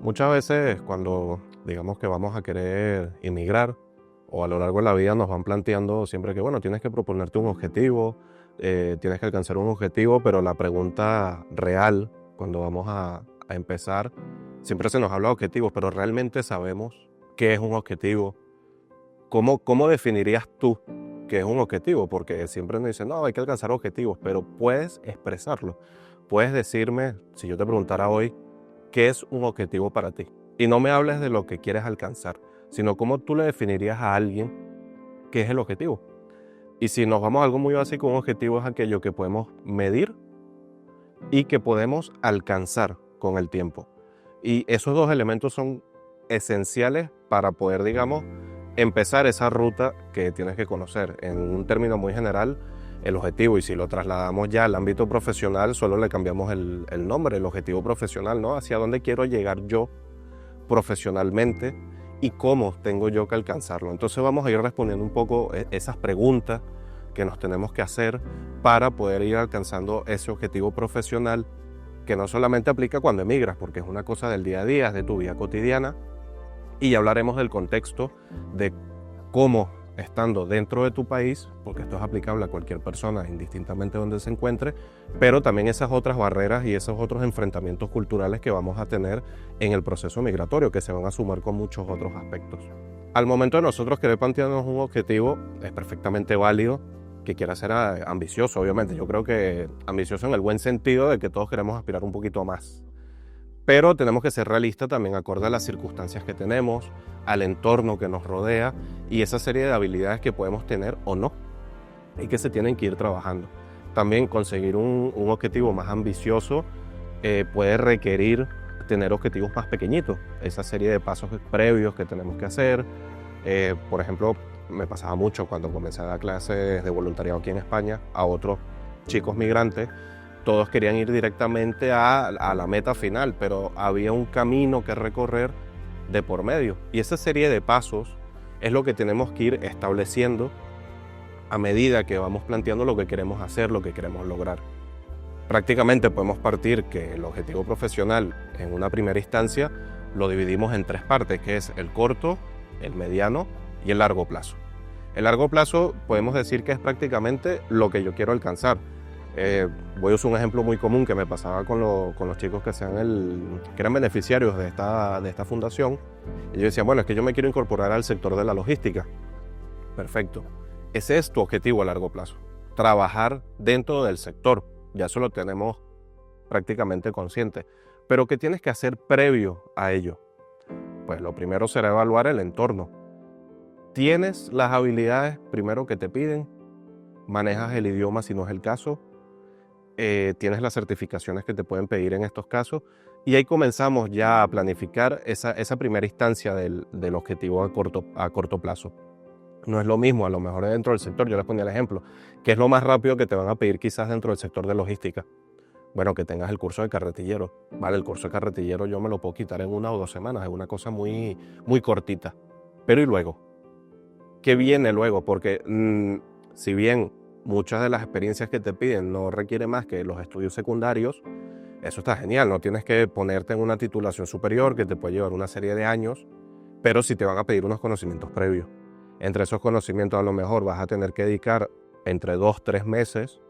Muchas veces cuando digamos que vamos a querer emigrar o a lo largo de la vida nos van planteando siempre que, bueno, tienes que proponerte un objetivo, tienes que alcanzar un objetivo, pero la pregunta real cuando vamos a empezar, siempre se nos habla de objetivos, pero realmente sabemos qué es un objetivo. ¿Cómo definirías tú qué es un objetivo? Porque siempre nos dicen, no, hay que alcanzar objetivos, pero puedes expresarlo. Puedes decirme, si yo te preguntara hoy, ¿qué es un objetivo para ti? Y no me hables de lo que quieres alcanzar, sino cómo tú le definirías a alguien qué es el objetivo. Y si nos vamos a algo muy básico, un objetivo es aquello que podemos medir y que podemos alcanzar con el tiempo. Y esos dos elementos son esenciales para poder, digamos, empezar esa ruta que tienes que conocer. En un término muy general, el objetivo, y si lo trasladamos ya al ámbito profesional, solo le cambiamos el nombre, el objetivo profesional, ¿no? Hacia dónde quiero llegar yo profesionalmente y cómo tengo yo que alcanzarlo. Entonces vamos a ir respondiendo un poco esas preguntas que nos tenemos que hacer para poder ir alcanzando ese objetivo profesional que no solamente aplica cuando emigras, porque es una cosa del día a día, es de tu vida cotidiana, y ya hablaremos del contexto de cómo estando dentro de tu país, porque esto es aplicable a cualquier persona indistintamente donde se encuentre, pero también esas otras barreras y esos otros enfrentamientos culturales que vamos a tener en el proceso migratorio, que se van a sumar con muchos otros aspectos. Al momento de nosotros querer plantearnos un objetivo, es perfectamente válido que quiera ser ambicioso, obviamente. Yo creo que ambicioso en el buen sentido de que todos queremos aspirar un poquito más. Pero tenemos que ser realistas también acorde a las circunstancias que tenemos, al entorno que nos rodea y esa serie de habilidades que podemos tener o no y que se tienen que ir trabajando. También conseguir un objetivo más ambicioso puede requerir tener objetivos más pequeñitos, esa serie de pasos previos que tenemos que hacer. Por ejemplo, me pasaba mucho cuando comencé a dar clases de voluntariado aquí en España a otros chicos migrantes. Todos querían ir directamente a la meta final, pero había un camino que recorrer de por medio. Y esa serie de pasos es lo que tenemos que ir estableciendo a medida que vamos planteando lo que queremos hacer, lo que queremos lograr. Prácticamente podemos partir que el objetivo profesional en una primera instancia lo dividimos en tres partes, que es el corto, el mediano y el largo plazo. El largo plazo podemos decir que es prácticamente lo que yo quiero alcanzar. Voy a usar un ejemplo muy común que me pasaba con los chicos que eran beneficiarios de esta fundación. Ellos decían, bueno, es que yo me quiero incorporar al sector de la logística. Perfecto. Ese es tu objetivo a largo plazo. Trabajar dentro del sector. Ya eso lo tenemos prácticamente consciente. Pero ¿qué tienes que hacer previo a ello? Pues lo primero será evaluar el entorno. ¿Tienes las habilidades primero que te piden? ¿Manejas el idioma si no es el caso? ¿Tienes las certificaciones que te pueden pedir en estos casos? Y ahí comenzamos ya a planificar esa primera instancia del objetivo a corto plazo. No es lo mismo, a lo mejor dentro del sector, yo les ponía el ejemplo, que es lo más rápido que te van a pedir quizás dentro del sector de logística. Bueno, que tengas el curso de carretillero. Vale, el curso de carretillero yo me lo puedo quitar en 1 o 2 semanas, es una cosa muy, muy cortita. Pero ¿y luego? ¿Qué viene luego? Porque si bien muchas de las experiencias que te piden no requieren más que los estudios secundarios, eso está genial, no tienes que ponerte en una titulación superior que te puede llevar una serie de años, pero sí te van a pedir unos conocimientos previos. Entre esos conocimientos a lo mejor vas a tener que dedicar entre 2-3 meses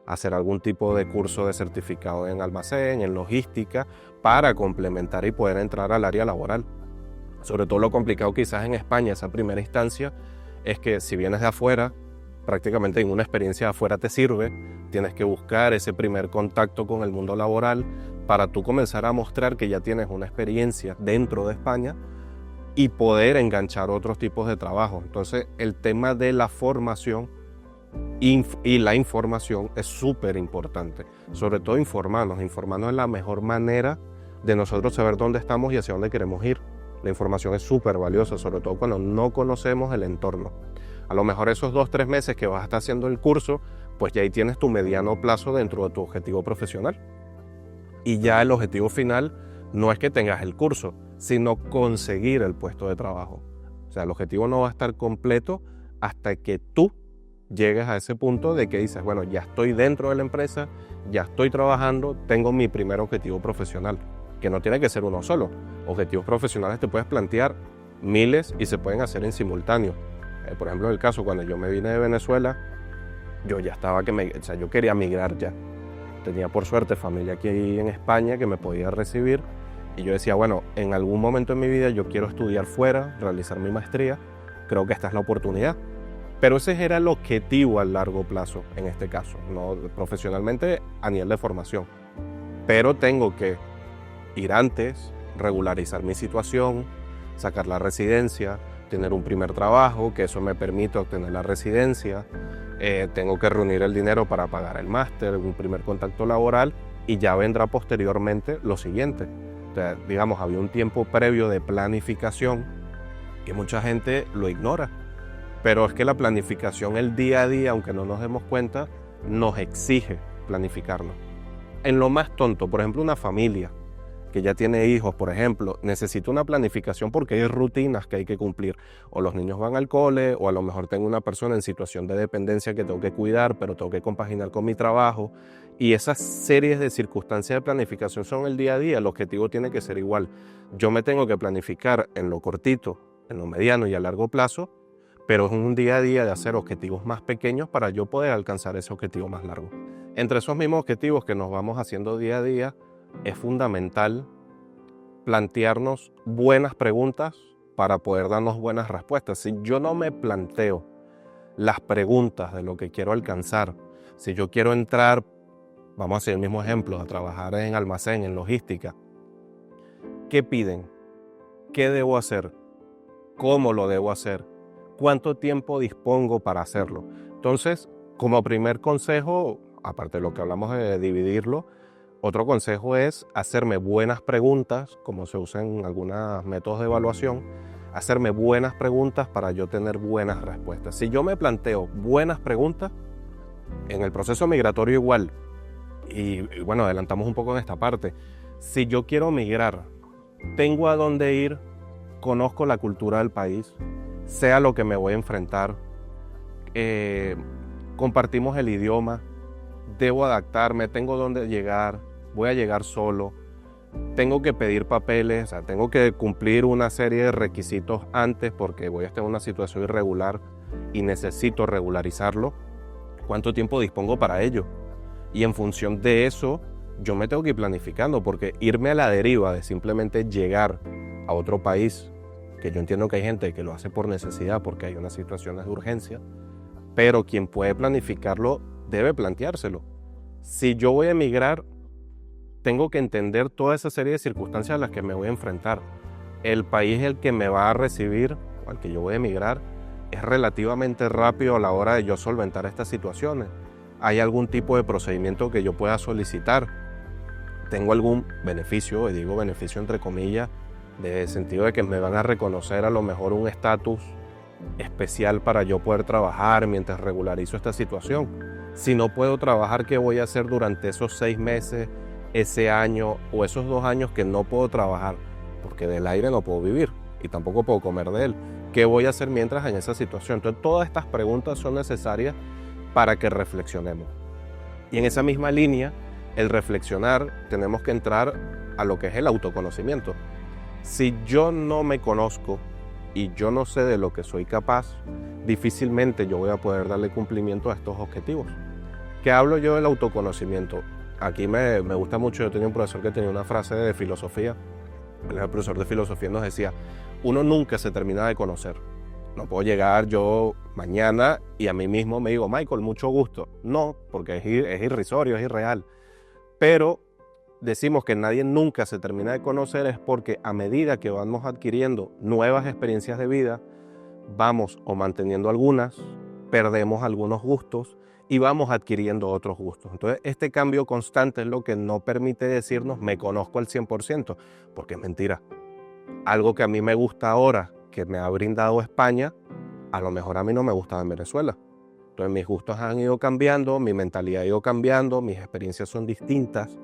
a hacer algún tipo de curso de certificado en almacén, en logística, para complementar y poder entrar al área laboral. Sobre todo lo complicado quizás en España, esa primera instancia, es que si vienes de afuera, prácticamente ninguna experiencia de afuera te sirve, tienes que buscar ese primer contacto con el mundo laboral para tú comenzar a mostrar que ya tienes una experiencia dentro de España y poder enganchar otros tipos de trabajo. Entonces el tema de la formación y la información es súper importante, sobre todo informarnos es la mejor manera de nosotros saber dónde estamos y hacia dónde queremos ir. La información es súper valiosa, sobre todo cuando no conocemos el entorno. A lo mejor esos 2-3 meses que vas a estar haciendo el curso, pues ya ahí tienes tu mediano plazo dentro de tu objetivo profesional. Y ya el objetivo final no es que tengas el curso, sino conseguir el puesto de trabajo. O sea, el objetivo no va a estar completo hasta que tú llegues a ese punto de que dices, bueno, ya estoy dentro de la empresa, ya estoy trabajando, tengo mi primer objetivo profesional. que no tiene que ser uno solo. Objetivos profesionales te puedes plantear miles y se pueden hacer en simultáneo. Por ejemplo, en el caso cuando yo me vine de Venezuela, yo ya estaba yo quería migrar ya. Tenía por suerte familia aquí en España que me podía recibir y yo decía, bueno, en algún momento en mi vida yo quiero estudiar fuera, realizar mi maestría, creo que esta es la oportunidad. Pero ese era el objetivo a largo plazo en este caso, no profesionalmente a nivel de formación. Pero tengo que ir antes, regularizar mi situación, sacar la residencia, tener un primer trabajo, que eso me permite obtener la residencia, tengo que reunir el dinero para pagar el máster, un primer contacto laboral y ya vendrá posteriormente lo siguiente. O sea, digamos, había un tiempo previo de planificación que mucha gente lo ignora, pero es que la planificación, el día a día, aunque no nos demos cuenta, nos exige planificarlo. En lo más tonto, por ejemplo, una familia que ya tiene hijos, por ejemplo, necesita una planificación porque hay rutinas que hay que cumplir. O los niños van al cole, o a lo mejor tengo una persona en situación de dependencia que tengo que cuidar, pero tengo que compaginar con mi trabajo. Y esas series de circunstancias de planificación son el día a día. El objetivo tiene que ser igual. Yo me tengo que planificar en lo cortito, en lo mediano y a largo plazo, pero es un día a día de hacer objetivos más pequeños para yo poder alcanzar ese objetivo más largo. Entre esos mismos objetivos que nos vamos haciendo día a día, es fundamental plantearnos buenas preguntas para poder darnos buenas respuestas. Si yo no me planteo las preguntas de lo que quiero alcanzar, si yo quiero entrar, vamos a hacer el mismo ejemplo, a trabajar en almacén, en logística, ¿qué piden? ¿Qué debo hacer? ¿Cómo lo debo hacer? ¿Cuánto tiempo dispongo para hacerlo? Entonces, como primer consejo, aparte de lo que hablamos de dividirlo, otro consejo es hacerme buenas preguntas, como se usa en algunos métodos de evaluación, hacerme buenas preguntas para yo tener buenas respuestas. Si yo me planteo buenas preguntas, en el proceso migratorio igual, y bueno, adelantamos un poco en esta parte, si yo quiero migrar, tengo a dónde ir, conozco la cultura del país, sé a lo que me voy a enfrentar, compartimos el idioma, debo adaptarme, tengo dónde llegar, voy a llegar solo, tengo que pedir papeles, o sea, tengo que cumplir una serie de requisitos antes porque voy a estar en una situación irregular y necesito regularizarlo. ¿Cuánto tiempo dispongo para ello? Y en función de eso, yo me tengo que ir planificando porque irme a la deriva de simplemente llegar a otro país, que yo entiendo que hay gente que lo hace por necesidad porque hay unas situaciones de urgencia, pero quien puede planificarlo debe planteárselo. Si yo voy a emigrar, tengo que entender toda esa serie de circunstancias a las que me voy a enfrentar. El país el que me va a recibir, o al que yo voy a emigrar, es relativamente rápido a la hora de yo solventar estas situaciones. ¿Hay algún tipo de procedimiento que yo pueda solicitar? ¿Tengo algún beneficio, y digo beneficio entre comillas, de sentido de que me van a reconocer a lo mejor un estatus especial para yo poder trabajar mientras regularizo esta situación? Si no puedo trabajar, ¿qué voy a hacer durante esos 6 meses, ese año o esos 2 años que no puedo trabajar? Porque del aire no puedo vivir y tampoco puedo comer de él. ¿Qué voy a hacer mientras en esa situación? Entonces, todas estas preguntas son necesarias para que reflexionemos. Y en esa misma línea, el reflexionar, tenemos que entrar a lo que es el autoconocimiento. Si yo no me conozco y yo no sé de lo que soy capaz, difícilmente yo voy a poder darle cumplimiento a estos objetivos. ¿Qué hablo yo del autoconocimiento? Aquí me gusta mucho, yo tenía un profesor que tenía una frase de filosofía. El profesor de filosofía nos decía, uno nunca se termina de conocer. No puedo llegar yo mañana y a mí mismo me digo, Michael, mucho gusto. No, porque es irrisorio, es irreal. Pero decimos que nadie nunca se termina de conocer es porque a medida que vamos adquiriendo nuevas experiencias de vida, vamos o manteniendo algunas, perdemos algunos gustos y vamos adquiriendo otros gustos. Entonces, este cambio constante es lo que no permite decirnos me conozco al 100%, porque es mentira. Algo que a mí me gusta ahora, que me ha brindado España, a lo mejor a mí no me gustaba en Venezuela. Entonces, mis gustos han ido cambiando, mi mentalidad ha ido cambiando, mis experiencias son distintas.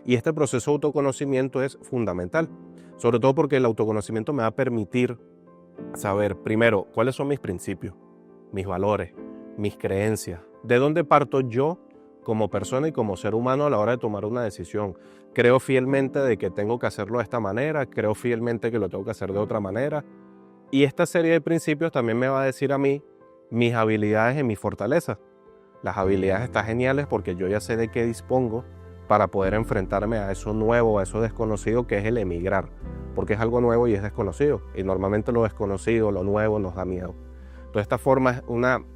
Y este proceso de autoconocimiento es fundamental, sobre todo porque el autoconocimiento me va a permitir saber, primero, cuáles son mis principios, mis valores, mis creencias, de dónde parto yo como persona y como ser humano a la hora de tomar una decisión. Creo fielmente de que tengo que hacerlo de esta manera, creo fielmente que lo tengo que hacer de otra manera. Y esta serie de principios también me va a decir a mí mis habilidades y mis fortalezas. Las habilidades están geniales porque yo ya sé de qué dispongo para poder enfrentarme a eso nuevo, a eso desconocido que es el emigrar, porque es algo nuevo y es desconocido. Y normalmente lo desconocido, lo nuevo nos da miedo. De esta forma,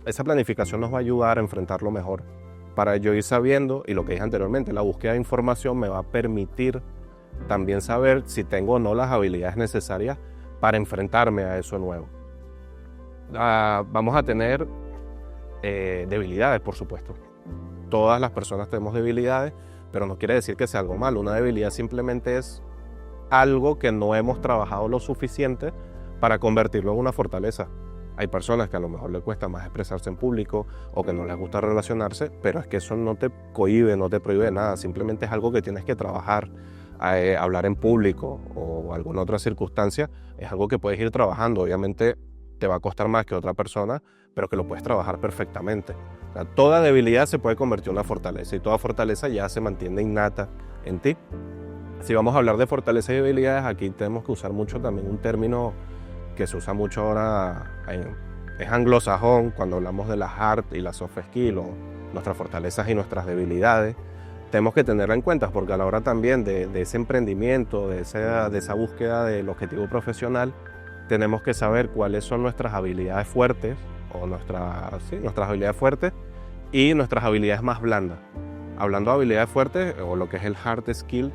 esa planificación nos va a ayudar a enfrentarlo mejor. Para yo ir sabiendo, y lo que dije anteriormente, la búsqueda de información me va a permitir también saber si tengo o no las habilidades necesarias para enfrentarme a eso nuevo. Vamos a tener debilidades, por supuesto. Todas las personas tenemos debilidades, pero no quiere decir que sea algo malo. Una debilidad simplemente es algo que no hemos trabajado lo suficiente para convertirlo en una fortaleza. Hay personas que a lo mejor les cuesta más expresarse en público o que no les gusta relacionarse, pero es que eso no te cohíbe, no te prohíbe nada, simplemente es algo que tienes que trabajar. Hablar en público o alguna otra circunstancia es algo que puedes ir trabajando. Obviamente te va a costar más que otra persona, pero que lo puedes trabajar perfectamente. O sea, toda debilidad se puede convertir en una fortaleza y toda fortaleza ya se mantiene innata en ti. Si vamos a hablar de fortaleza y debilidades, aquí tenemos que usar mucho también un término que se usa mucho ahora, es anglosajón, cuando hablamos de las hard y las soft skills, o nuestras fortalezas y nuestras debilidades. Tenemos que tenerla en cuenta porque a la hora también de ese emprendimiento, de esa búsqueda del objetivo profesional, tenemos que saber cuáles son nuestras habilidades fuertes, o nuestras habilidades fuertes y nuestras habilidades más blandas. Hablando de habilidades fuertes, o lo que es el hard skill,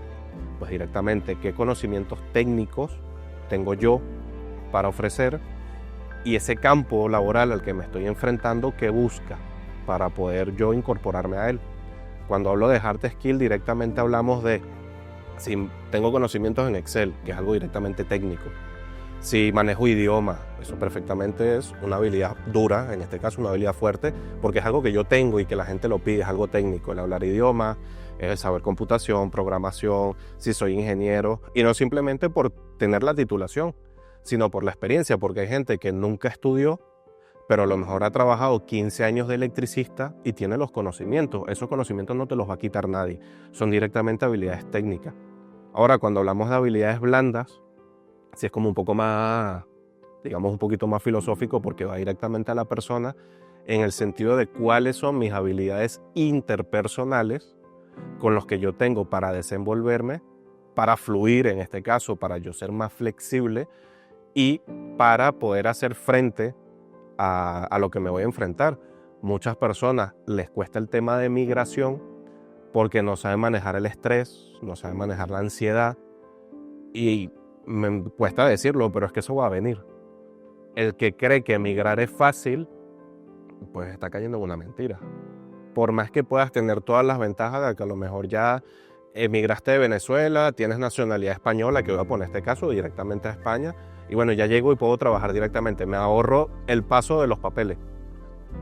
pues directamente qué conocimientos técnicos tengo yo para ofrecer y ese campo laboral al que me estoy enfrentando, qué busca para poder yo incorporarme a él. Cuando hablo de hard skill, directamente hablamos de si tengo conocimientos en Excel, que es algo directamente técnico. Si manejo idiomas, eso perfectamente es una habilidad dura, en este caso una habilidad fuerte, porque es algo que yo tengo y que la gente lo pide, es algo técnico, el hablar idiomas, el saber computación, programación, si soy ingeniero, y no simplemente por tener la titulación, sino por la experiencia, porque hay gente que nunca estudió, pero a lo mejor ha trabajado 15 años de electricista y tiene los conocimientos. Esos conocimientos no te los va a quitar nadie, son directamente habilidades técnicas. Ahora, cuando hablamos de habilidades blandas, sí es como un poco más, digamos, un poquito más filosófico porque va directamente a la persona en el sentido de cuáles son mis habilidades interpersonales con los que yo tengo para desenvolverme, para fluir en este caso, para yo ser más flexible y para poder hacer frente a lo que me voy a enfrentar. Muchas personas les cuesta el tema de migración porque no saben manejar el estrés, no saben manejar la ansiedad y me cuesta decirlo, pero es que eso va a venir. El que cree que emigrar es fácil, pues está cayendo en una mentira. Por más que puedas tener todas las ventajas de que a lo mejor ya emigraste de Venezuela, tienes nacionalidad española, que voy a poner este caso directamente a España, y bueno, ya llego y puedo trabajar directamente, me ahorro el paso de los papeles.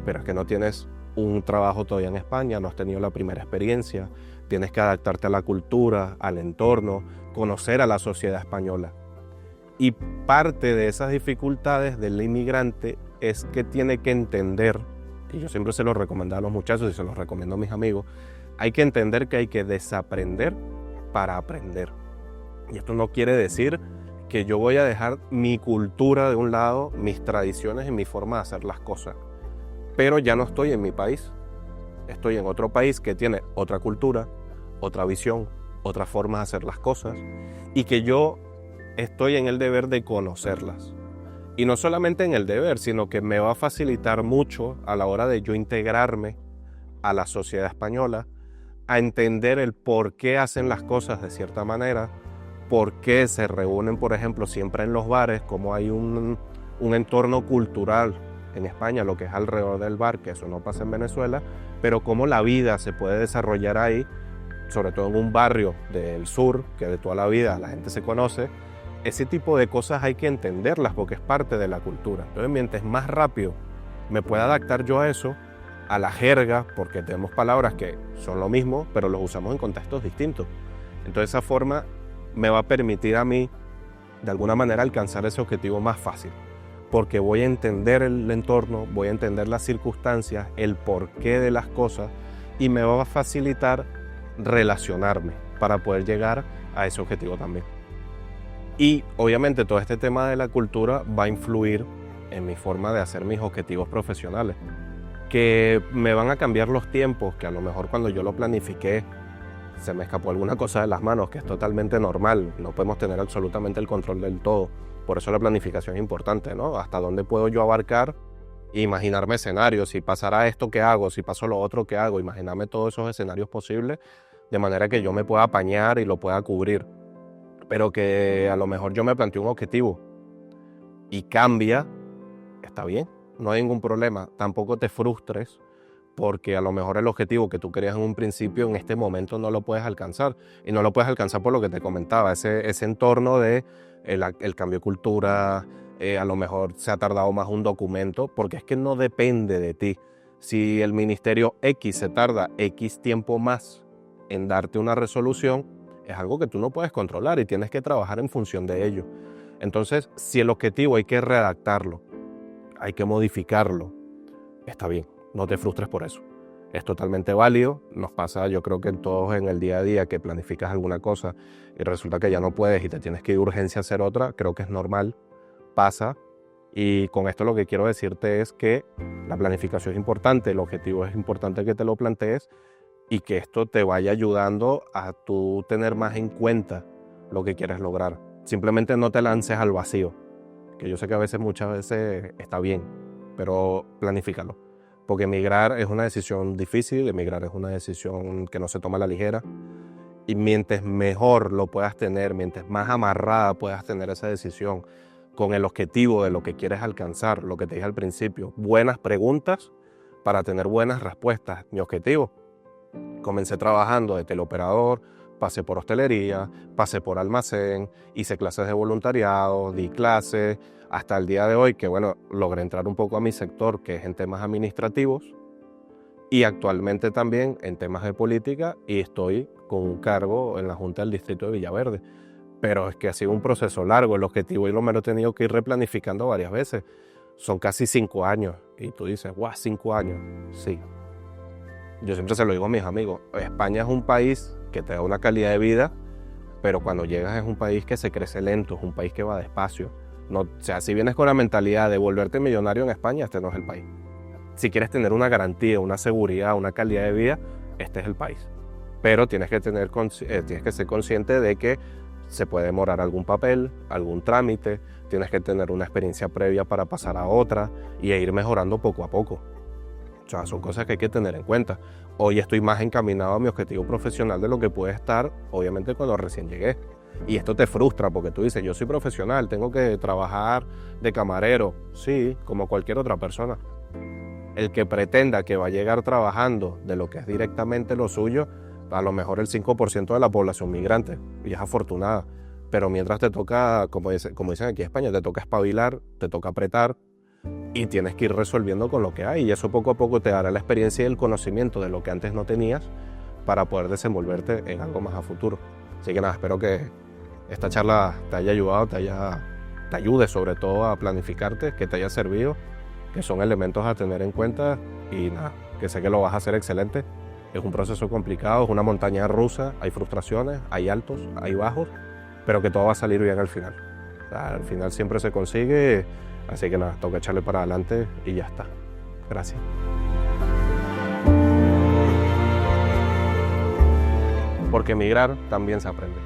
Pero es que no tienes un trabajo todavía en España, no has tenido la primera experiencia, tienes que adaptarte a la cultura, al entorno, conocer a la sociedad española. Y parte de esas dificultades del inmigrante es que tiene que entender, y yo siempre se lo recomiendo a los muchachos y se los recomiendo a mis amigos, hay que entender que hay que desaprender para aprender. Y esto no quiere decir que yo voy a dejar mi cultura de un lado, mis tradiciones y mi forma de hacer las cosas. Pero ya no estoy en mi país, estoy en otro país que tiene otra cultura, otra visión, otra forma de hacer las cosas y que yo estoy en el deber de conocerlas. Y no solamente en el deber, sino que me va a facilitar mucho a la hora de yo integrarme a la sociedad española, a entender el por qué hacen las cosas de cierta manera, por qué se reúnen, por ejemplo, siempre en los bares, como hay un entorno cultural en España, lo que es alrededor del bar, que eso no pasa en Venezuela, pero cómo la vida se puede desarrollar ahí, sobre todo en un barrio del sur, que de toda la vida la gente se conoce. Ese tipo de cosas hay que entenderlas porque es parte de la cultura. Entonces, mientras más rápido me pueda adaptar yo a eso, a la jerga, porque tenemos palabras que son lo mismo, pero los usamos en contextos distintos. Entonces, esa forma me va a permitir a mí, de alguna manera, alcanzar ese objetivo más fácil. Porque voy a entender el entorno, voy a entender las circunstancias, el porqué de las cosas, y me va a facilitar relacionarme para poder llegar a ese objetivo también. Y obviamente todo este tema de la cultura va a influir en mi forma de hacer mis objetivos profesionales, que me van a cambiar los tiempos, que a lo mejor cuando yo lo planifiqué se me escapó alguna cosa de las manos, que es totalmente normal, no podemos tener absolutamente el control del todo, por eso la planificación es importante, ¿no? Hasta dónde puedo yo abarcar, imaginarme escenarios, si pasará esto, ¿qué hago? Si pasó lo otro, ¿qué hago? Imaginarme todos esos escenarios posibles, de manera que yo me pueda apañar y lo pueda cubrir, pero que a lo mejor yo me planteo un objetivo y cambia, está bien, no hay ningún problema, tampoco te frustres, porque a lo mejor el objetivo que tú querías en un principio en este momento no lo puedes alcanzar, y no lo puedes alcanzar por lo que te comentaba, ese entorno de el cambio de cultura, a lo mejor se ha tardado más un documento, porque es que no depende de ti. Si el ministerio X se tarda X tiempo más en darte una resolución, es algo que tú no puedes controlar y tienes que trabajar en función de ello. Entonces, si el objetivo hay que redactarlo, hay que modificarlo, está bien. No te frustres por eso. Es totalmente válido. Nos pasa, yo creo que en todos en el día a día, que planificas alguna cosa y resulta que ya no puedes y te tienes que ir de urgencia a hacer otra. Creo que es normal, pasa. Y con esto lo que quiero decirte es que la planificación es importante, el objetivo es importante que te lo plantees y que esto te vaya ayudando a tú tener más en cuenta lo que quieres lograr. Simplemente no te lances al vacío, que yo sé que muchas veces está bien, pero planifícalo. Porque emigrar es una decisión difícil, emigrar es una decisión que no se toma a la ligera. Y mientras mejor lo puedas tener, mientras más amarrada puedas tener esa decisión con el objetivo de lo que quieres alcanzar, lo que te dije al principio, buenas preguntas para tener buenas respuestas. Mi objetivo, comencé trabajando de teleoperador, pasé por hostelería, pasé por almacén, hice clases de voluntariado, di clases, hasta el día de hoy que bueno, logré entrar un poco a mi sector, que es en temas administrativos, y actualmente también en temas de política, y estoy con un cargo en la Junta del Distrito de Villaverde. Pero es que ha sido un proceso largo, el objetivo y me lo he tenido que ir replanificando varias veces. Son casi 5 años, y tú dices, ¡guau! 5 años. Sí. Yo siempre se lo digo a mis amigos, España es un país que te da una calidad de vida, pero cuando llegas es un país que se crece lento, es un país que va despacio. No, o sea, si vienes con la mentalidad de volverte millonario en España, este no es el país. Si quieres tener una garantía, una seguridad, una calidad de vida, este es el país. Pero tienes que ser consciente de que se puede demorar algún papel, algún trámite, tienes que tener una experiencia previa para pasar a otra y ir mejorando poco a poco. O sea, son cosas que hay que tener en cuenta. Hoy estoy más encaminado a mi objetivo profesional de lo que puede estar, obviamente, cuando recién llegué. Y esto te frustra porque tú dices, yo soy profesional, tengo que trabajar de camarero. Sí, como cualquier otra persona. El que pretenda que va a llegar trabajando de lo que es directamente lo suyo, a lo mejor el 5% de la población migrante, y es afortunada. Pero mientras te toca, como dicen aquí en España, te toca espabilar, te toca apretar, y tienes que ir resolviendo con lo que hay, y eso poco a poco te dará la experiencia y el conocimiento de lo que antes no tenías para poder desenvolverte en algo más a futuro. Así que nada, espero que esta charla te haya ayudado, te ayude sobre todo a planificarte, que te haya servido, que son elementos a tener en cuenta, y nada, que sé que lo vas a hacer excelente. Es un proceso complicado, es una montaña rusa, hay frustraciones, hay altos, hay bajos, pero que todo va a salir bien al final. O sea, al final siempre se consigue, así que nada, toca echarle para adelante y ya está. Gracias. Porque emigrar también se aprende.